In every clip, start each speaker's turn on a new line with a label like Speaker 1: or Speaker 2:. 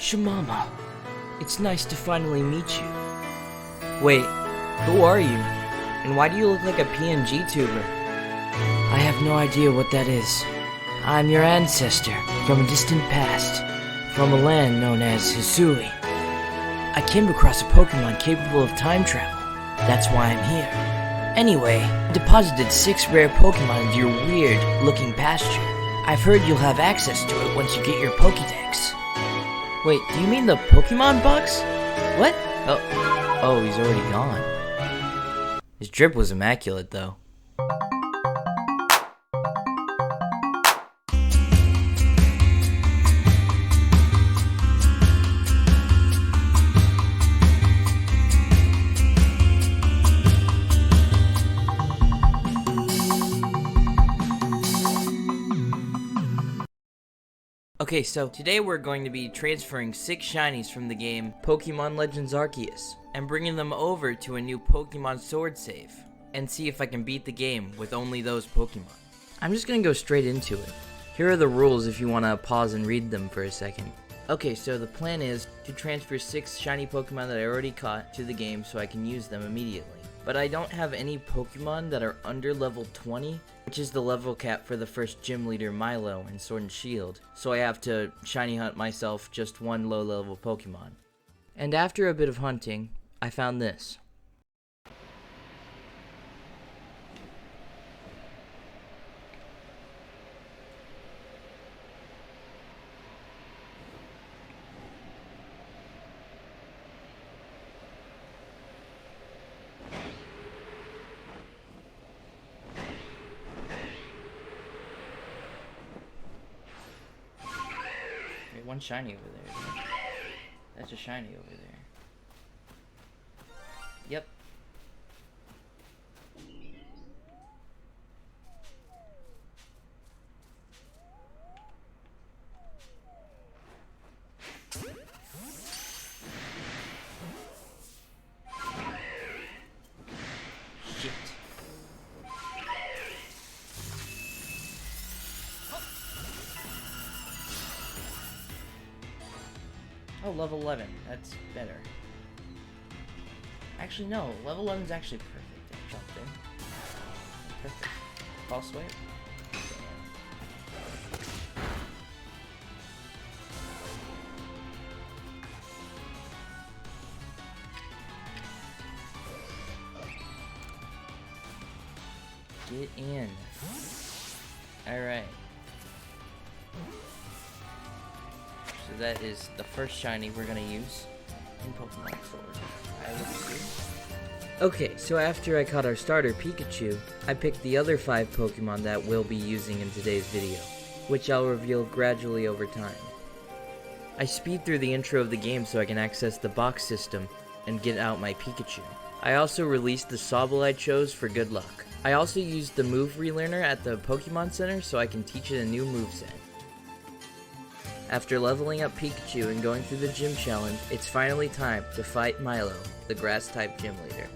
Speaker 1: Shamama, it's nice to finally meet you. Wait, who are you? And why do you look like a PNG tuber? I have no idea what that is. I'm your ancestor from a distant past, from a land known as Hisui. I came across a Pokemon capable of time travel. That's why I'm here. Anyway, I deposited 6 rare Pokemon into your weird-looking pasture. I've heard you'll have access to it once you get your Pokédex. Wait, do you mean the Pokemon box? What? Oh, he's already gone. His drip was immaculate, though. Okay, so today we're going to be transferring 6 shinies from the game Pokémon Legends Arceus and bringing them over to a new Pokémon Sword save and see if I can beat the game with only those Pokémon. I'm just gonna go straight into it. Here are the rules if you want to pause and read them for a second. Okay, so the plan is to transfer 6 shiny Pokemon that I already caught to the game so I can use them immediately. But I don't have any Pokemon that are under level 20, which is the level cap for the first gym leader Milo in Sword and Shield, so I have to shiny hunt myself just one low level Pokemon. And after a bit of hunting, I found this. One shiny over there. That's a shiny over there. Yep. Shit. Oh, level 11. That's better. Actually, no. Level 11 is actually perfect. I jumped in. Perfect. Fall swipe. Get in. Alright. So that is the first shiny we're gonna use in Pokémon Sword. Okay, so after I caught our starter Pikachu, I picked the other 5 Pokemon that we'll be using in today's video, which I'll reveal gradually over time. I speed through the intro of the game so I can access the box system and get out my Pikachu. I also released the Sobble I chose for good luck. I also used the move relearner at the Pokemon Center so I can teach it a new moveset. After leveling up Pikachu and going through the gym challenge, it's finally time to fight Milo, the grass-type gym leader.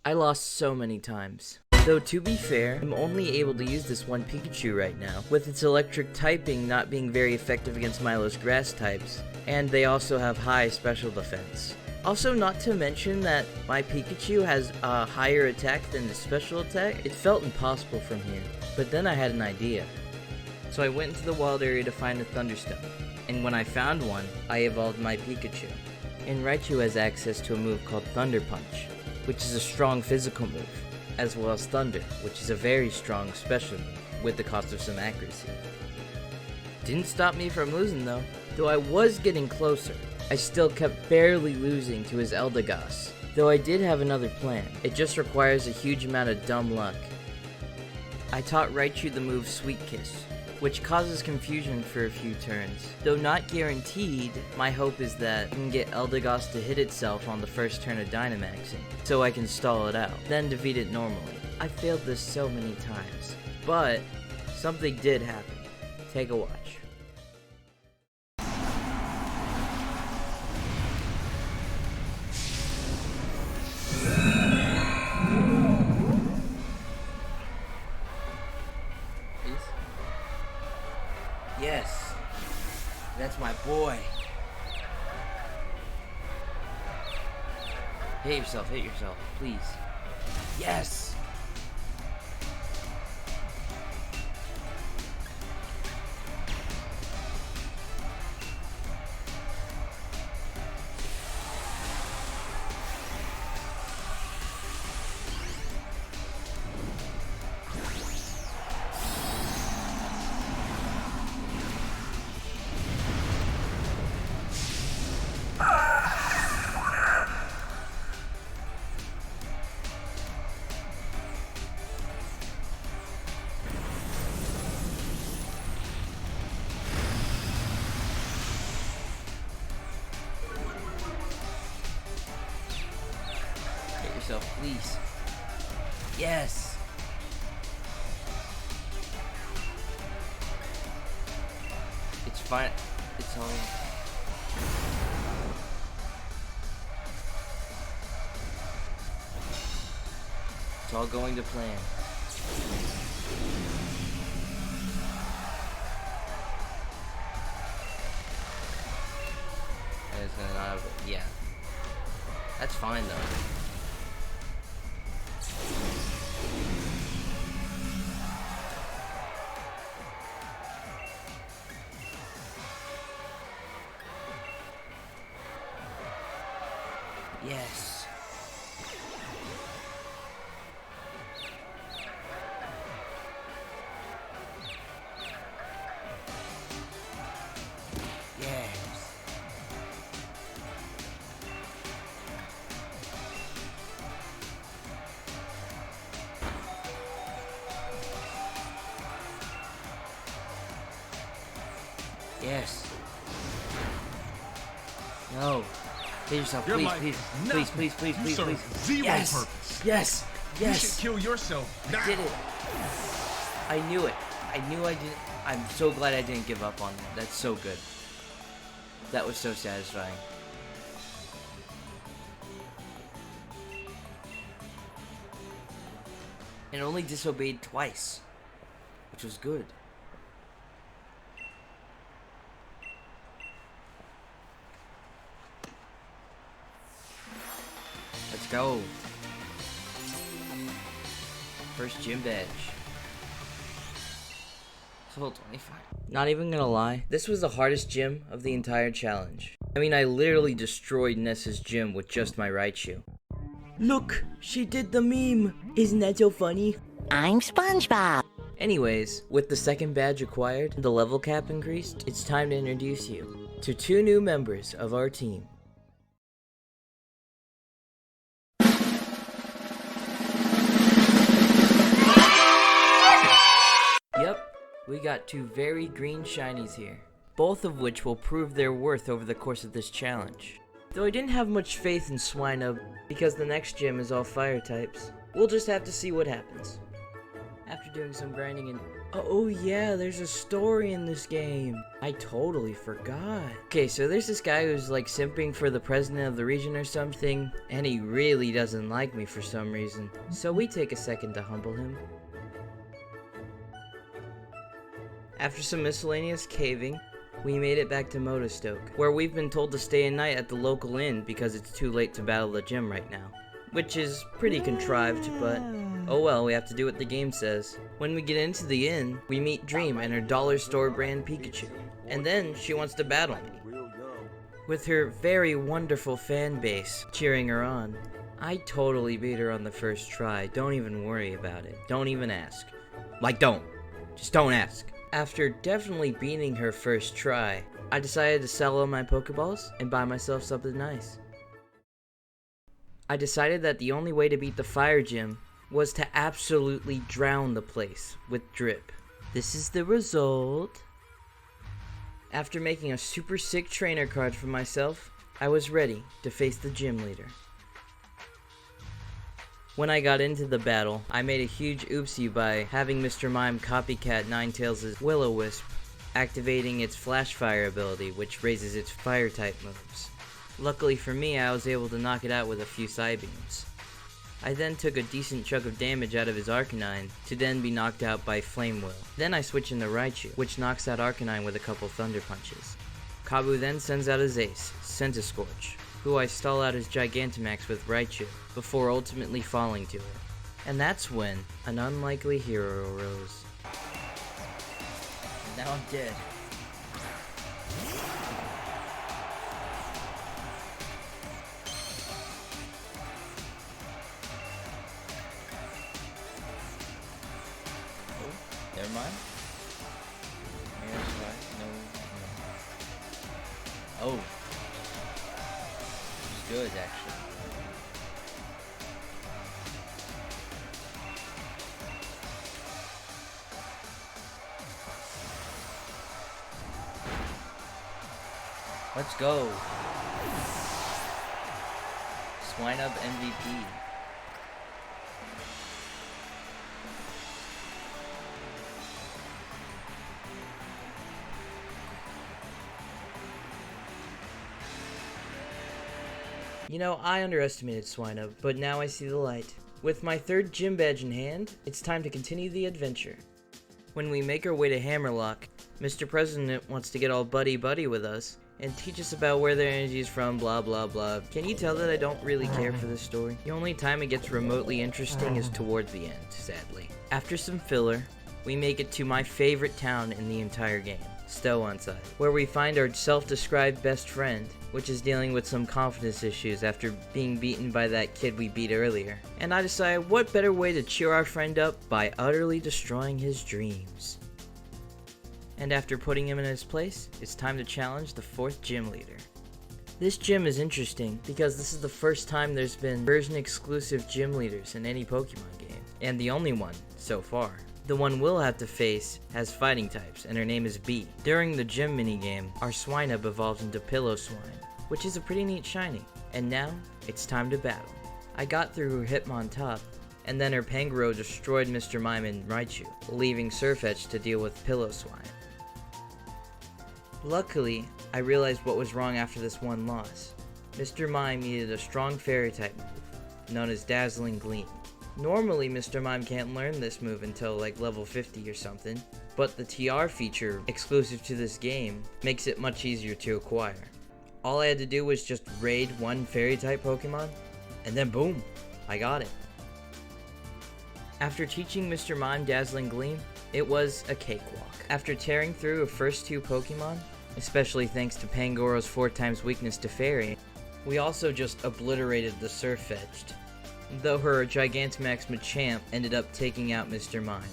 Speaker 1: I lost so many times. Though to be fair, I'm only able to use this one Pikachu right now, with its electric typing not being very effective against Milo's grass types, and they also have high special defense. Also, not to mention that my Pikachu has a higher attack than the special attack. It felt impossible from here, but then I had an idea. So I went into the wild area to find a Thunderstone, and when I found one, I evolved my Pikachu. And Raichu has access to a move called Thunder Punch, which is a strong physical move, as well as Thunder, which is a very strong special move, with the cost of some accuracy. Didn't stop me from losing though. Though I was getting closer, I still kept barely losing to his Eldegoss. Though I did have another plan. It just requires a huge amount of dumb luck. I taught Raichu the move Sweet Kiss, which causes confusion for a few turns. Though not guaranteed, my hope is that I can get Eldegoss to hit itself on the first turn of Dynamaxing, so I can stall it out, then defeat it normally. I failed this so many times, but something did happen. Take a watch. Yes. That's my boy. Hit yourself, please. Yes! Please. Yes. It's fine. It's all. It's all going to plan. And it's gonna not. Yeah. That's fine though. Yes. Yes. Yes. No. Hit yourself, please, please.
Speaker 2: Zero
Speaker 1: Yes.
Speaker 2: purpose.
Speaker 1: Yes.
Speaker 2: You should kill yourself now.
Speaker 1: I did it. I knew it. I knew I did. I'm so glad I didn't give up on that. That's so good. That was so satisfying. And only disobeyed twice, which was good. Let's go. First gym badge. Level 25. Not even gonna lie, this was the hardest gym of the entire challenge. I mean, I literally destroyed Nessa's gym with just my right shoe. Look, she did the meme. Isn't that so funny?
Speaker 3: I'm SpongeBob.
Speaker 1: Anyways, with the second badge acquired and the level cap increased, it's time to introduce you to 2 new members of our team. Yep, we got 2 very green shinies here, both of which will prove their worth over the course of this challenge. Though I didn't have much faith in Swinub, because the next gym is all fire types. We'll just have to see what happens. After doing some grinding and... Oh yeah, there's a story in this game. I totally forgot. Okay, so there's this guy who's like simping for the president of the region or something, and he really doesn't like me for some reason. So we take a second to humble him. After some miscellaneous caving, we made it back to Motostoke, where we've been told to stay a night at the local inn because it's too late to battle the gym right now. Which is pretty contrived, but oh well, we have to do what the game says. When we get into the inn, we meet Dream and her dollar store brand Pikachu. And then she wants to battle me, with her very wonderful fan base cheering her on. I totally beat her on the first try, don't even worry about it. Don't even ask. Like, don't. Just don't ask. After definitely beating her first try, I decided to sell all my Pokeballs and buy myself something nice. I decided that the only way to beat the fire gym was to absolutely drown the place with drip. This is the result. After making a super sick trainer card for myself, I was ready to face the gym leader. When I got into the battle, I made a huge oopsie by having Mr. Mime copycat Ninetales' Will-O-Wisp, activating its Flash Fire ability, which raises its fire type moves. Luckily for me, I was able to knock it out with a few Psybeams. I then took a decent chunk of damage out of his Arcanine to then be knocked out by Flame Will. Then I switch into Raichu, which knocks out Arcanine with a couple Thunder Punches. Kabu then sends out his ace, Scorch, who I stall out his Gigantamax with Raichu, before ultimately falling to it. And that's when an unlikely hero arose. Now I'm dead. Never mind. No. Oh. It's good, actually. Let's go. Swine Up MVP. You know, I underestimated Swinub, but now I see the light. With my third gym badge in hand, it's time to continue the adventure. When we make our way to Hammerlock, Mr. President wants to get all buddy-buddy with us and teach us about where their energy is from, blah blah blah. Can you tell that I don't really care for this story? The only time it gets remotely interesting is towards the end, sadly. After some filler, we make it to my favorite town in the entire game, Stow-on-Side, where we find our self-described best friend, which is dealing with some confidence issues after being beaten by that kid we beat earlier. And I decide, what better way to cheer our friend up by utterly destroying his dreams. And after putting him in his place, it's time to challenge the 4th gym leader. This gym is interesting because this is the first time there's been version-exclusive gym leaders in any Pokemon game, and the only one so far. The one we'll have to face has fighting types, and her name is Bee. During the gym minigame, our Swinub evolves into Piloswine, which is a pretty neat shiny. And now, it's time to battle. I got through her Hitmontop, and then her Pangoro destroyed Mr. Mime and Raichu, leaving Sirfetch'd to deal with Piloswine. Luckily, I realized what was wrong after this one loss. Mr. Mime needed a strong fairy-type move, known as Dazzling Gleam. Normally, Mr. Mime can't learn this move until like level 50 or something, but the TR feature, exclusive to this game, makes it much easier to acquire. All I had to do was just raid one fairy-type Pokemon, and then boom, I got it. After teaching Mr. Mime Dazzling Gleam, it was a cakewalk. After tearing through her first 2 Pokemon, especially thanks to Pangoro's 4x weakness to Fairy, we also just obliterated the Sirfetch'd, though her Gigantamax Machamp ended up taking out Mr. Mime.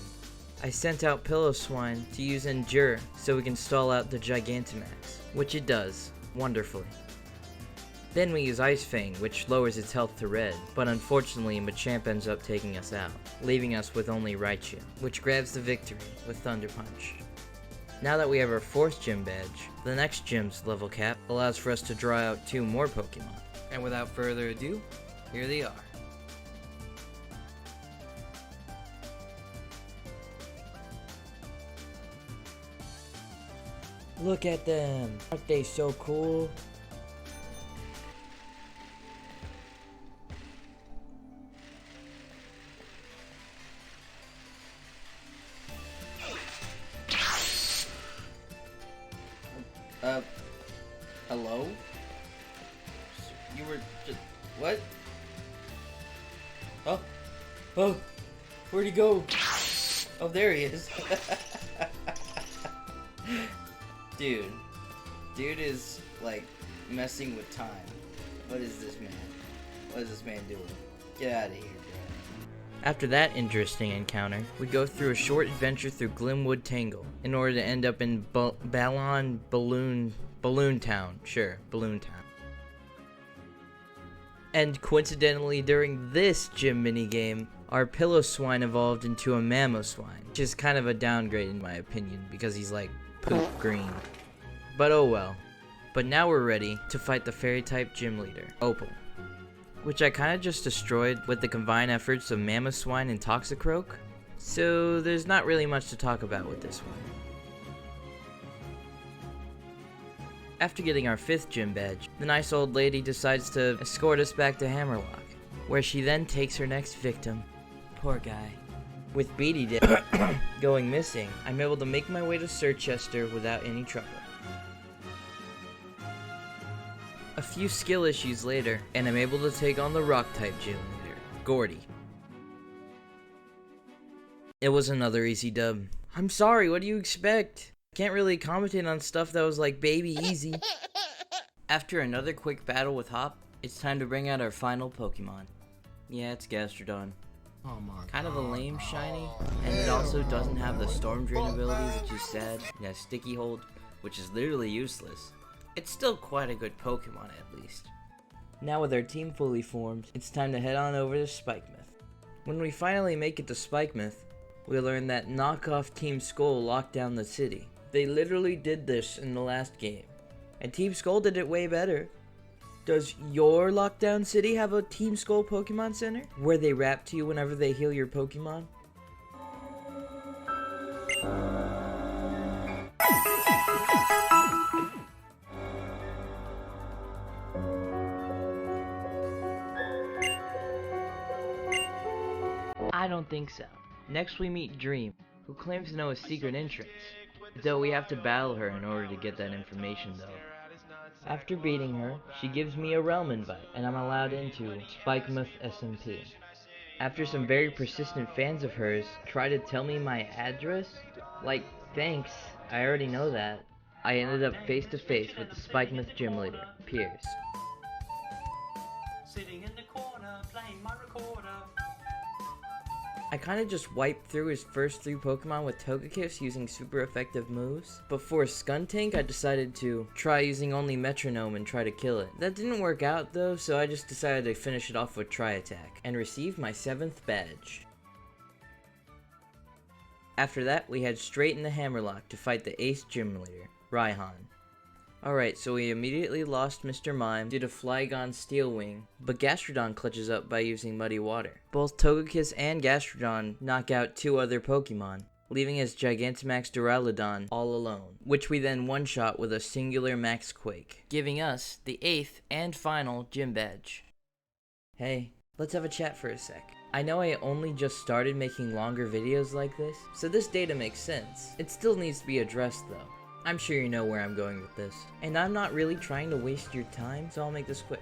Speaker 1: I sent out Piloswine to use Endure so we can stall out the Gigantamax, which it does, wonderfully. Then we use Ice Fang, which lowers its health to red, but unfortunately Machamp ends up taking us out, leaving us with only Raichu, which grabs the victory with Thunder Punch. Now that we have our 4th gym badge, the next gym's level cap allows for us to draw out 2 more Pokemon. And without further ado, here they are. Look at them! Aren't they so cool? Hello? You were just... what? Oh, where'd he go? Oh, there he is. Dude is, like, messing with time. What is this man? What is this man doing? Get out of here, bro. After that interesting encounter, we go through a short adventure through Glimwood Tangle in order to end up in Balloon Town. Sure, Balloon Town. And coincidentally, during this gym minigame, our Piloswine evolved into a Mamoswine, which is kind of a downgrade in my opinion because he's like poop green. But oh well. But now we're ready to fight the fairy-type gym leader, Opal, which I kind of just destroyed with the combined efforts of Mamoswine and Toxicroak, so there's not really much to talk about with this one. After getting our 5th gym badge, the nice old lady decides to escort us back to Hammerlock. where she then takes her next victim. Poor guy. With Beatty going missing, I'm able to make my way to Sirchester without any trouble. A few skill issues later, and I'm able to take on the Rock-type gym leader, Gordy. It was another easy dub. I'm sorry, what do you expect? Can't really commentate on stuff that was like baby easy. After another quick battle with Hop, it's time to bring out our final Pokemon. Yeah, it's Gastrodon.
Speaker 3: Oh my
Speaker 1: Kind of a lame shiny, and it also doesn't have the Storm Drain ability, which is sad. It has Sticky Hold, which is literally useless. It's still quite a good Pokemon at least. Now with our team fully formed, it's time to head on over to Spikemouth. When we finally make it to Spikemouth, we learn that knockoff Team Skull locked down the city. They literally did this in the last game, and Team Skull did it way better. Does your lockdown city have a Team Skull Pokemon Center, where they rap to you whenever they heal your Pokemon? I don't think so. Next we meet Dream, who claims to know a secret entrance, though we have to battle her in order to get that information though. After beating her, she gives me a realm invite, and I'm allowed into Spikemouth SMP. After some very persistent fans of hers try to tell me my address, like, thanks, I already know that, I ended up face to face with the Spikemouth gym leader, Pierce.
Speaker 4: Sitting in the corner, playing my recorder.
Speaker 1: I kinda just wiped through his first 3 Pokemon with Togekiss using super effective moves, but for Skuntank I decided to try using only Metronome and try to kill it. That didn't work out though, so I just decided to finish it off with Tri-Attack, and received my 7th badge. After that, we head straight into Hammerlock to fight the Ace Gym Leader, Raihan. Alright, so we immediately lost Mr. Mime due to Flygon's Steel Wing, but Gastrodon clutches up by using Muddy Water. Both Togekiss and Gastrodon knock out 2 other Pokemon, leaving his Gigantamax Duraludon all alone, which we then one-shot with a singular Max Quake, giving us the 8th and final Gym Badge. Hey, let's have a chat for a sec. I know I only just started making longer videos like this, so this data makes sense. It still needs to be addressed though. I'm sure you know where I'm going with this, and I'm not really trying to waste your time, so I'll make this quick.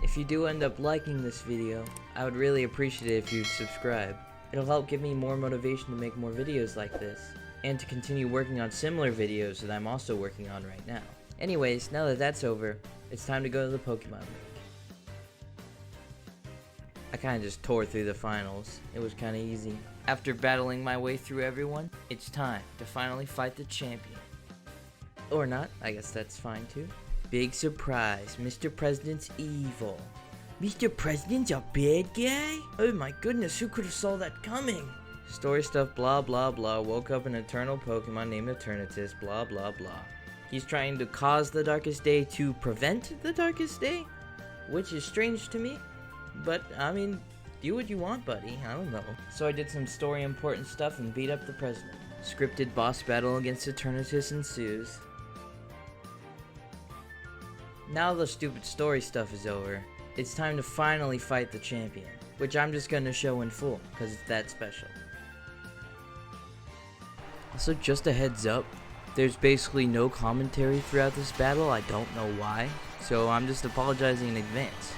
Speaker 1: If you do end up liking this video, I would really appreciate it if you'd subscribe. It'll help give me more motivation to make more videos like this, and to continue working on similar videos that I'm also working on right now. Anyways, now that that's over, it's time to go to the Pokemon League. I kinda just tore through the finals. It was kinda easy. After battling my way through everyone, it's time to finally fight the champion. Or not, I guess that's fine too. Big surprise, Mr. President's evil. Mr. President's a bad guy? Oh my goodness, who could have saw that coming? Story stuff, blah blah blah, woke up an eternal Pokemon named Eternatus, blah blah blah. He's trying to cause the darkest day to prevent the darkest day? Which is strange to me, but I mean, do what you want, buddy, I don't know. So I did some story important stuff and beat up the President. Scripted boss battle against Eternatus ensues. Now the stupid story stuff is over, it's time to finally fight the champion, which I'm just gonna show in full, because it's that special. Also, just a heads up, there's basically no commentary throughout this battle, I don't know why, so I'm just apologizing in advance.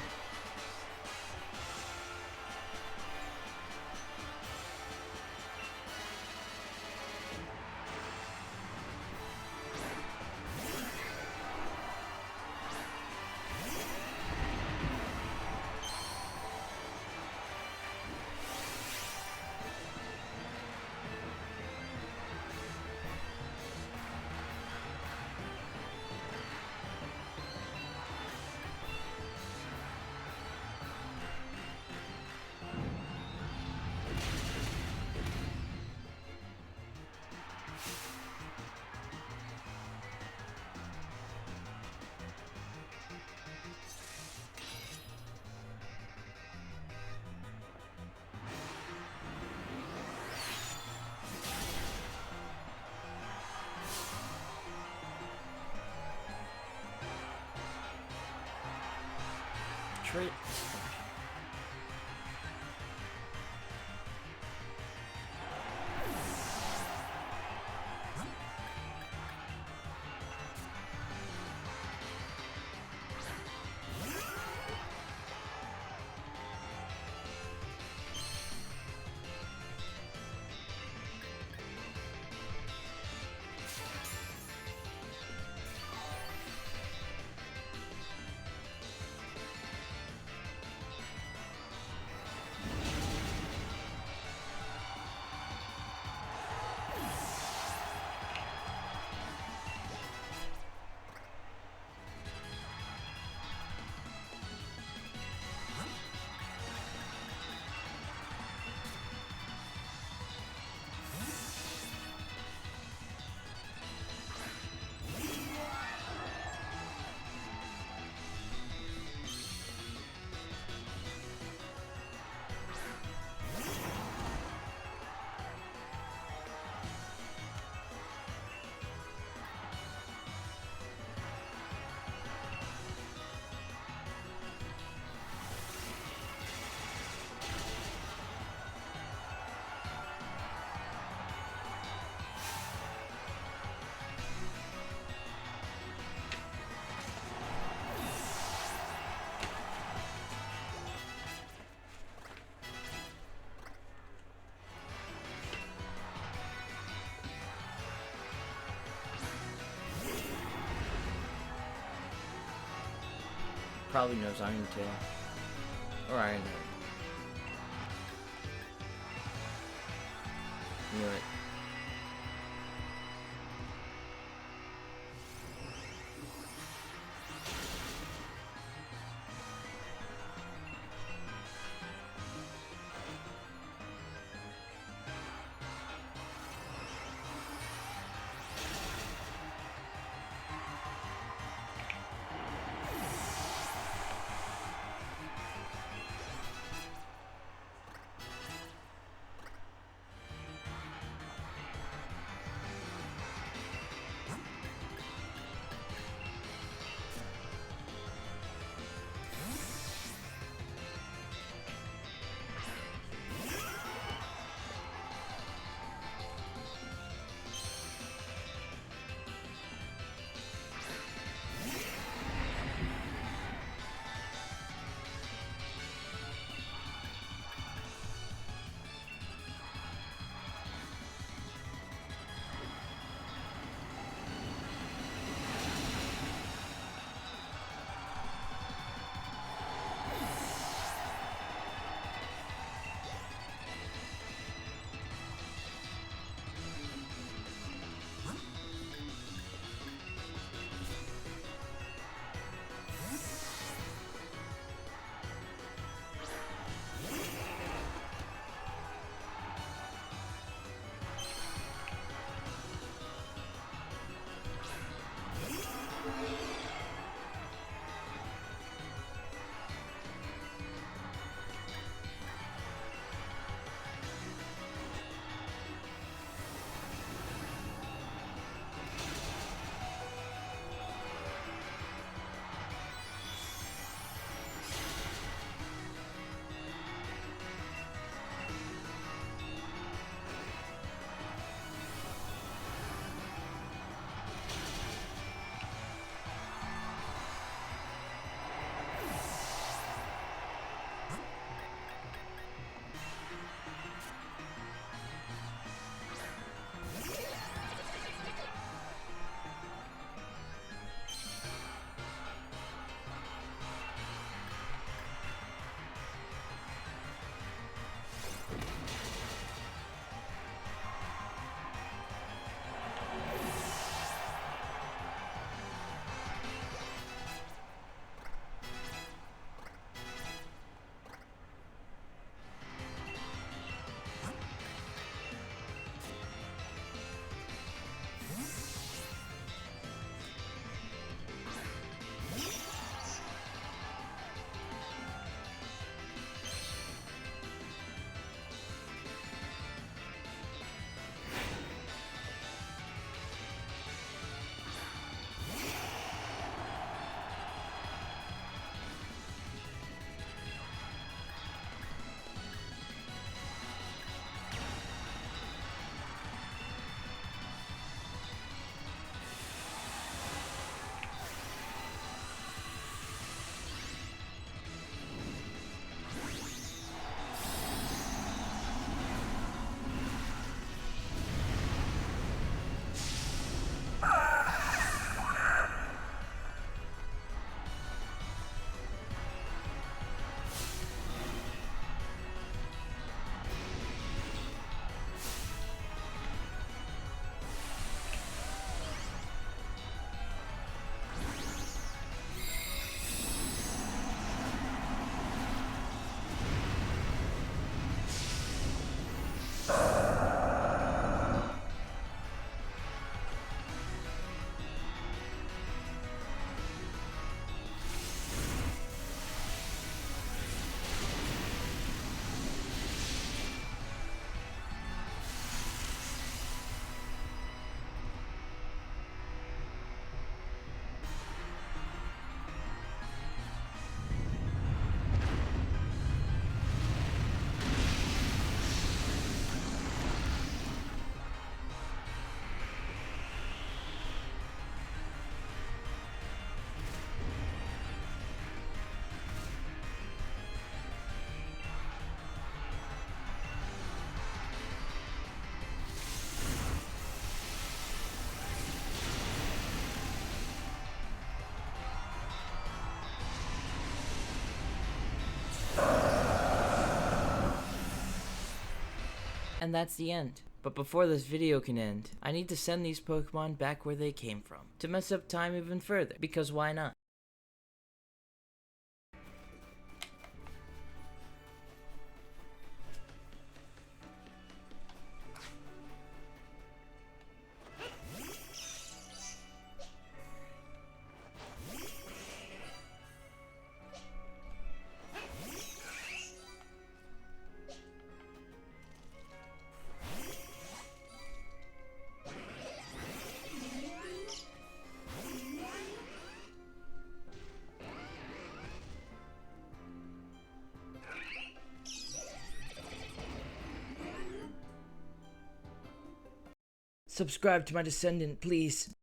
Speaker 1: Probably knows Iron Tail. Or Iron Head. Knew it. And that's the end. But before this video can end, I need to send these Pokemon back where they came from, to mess up time even further, because why not? Subscribe to my descendant, please.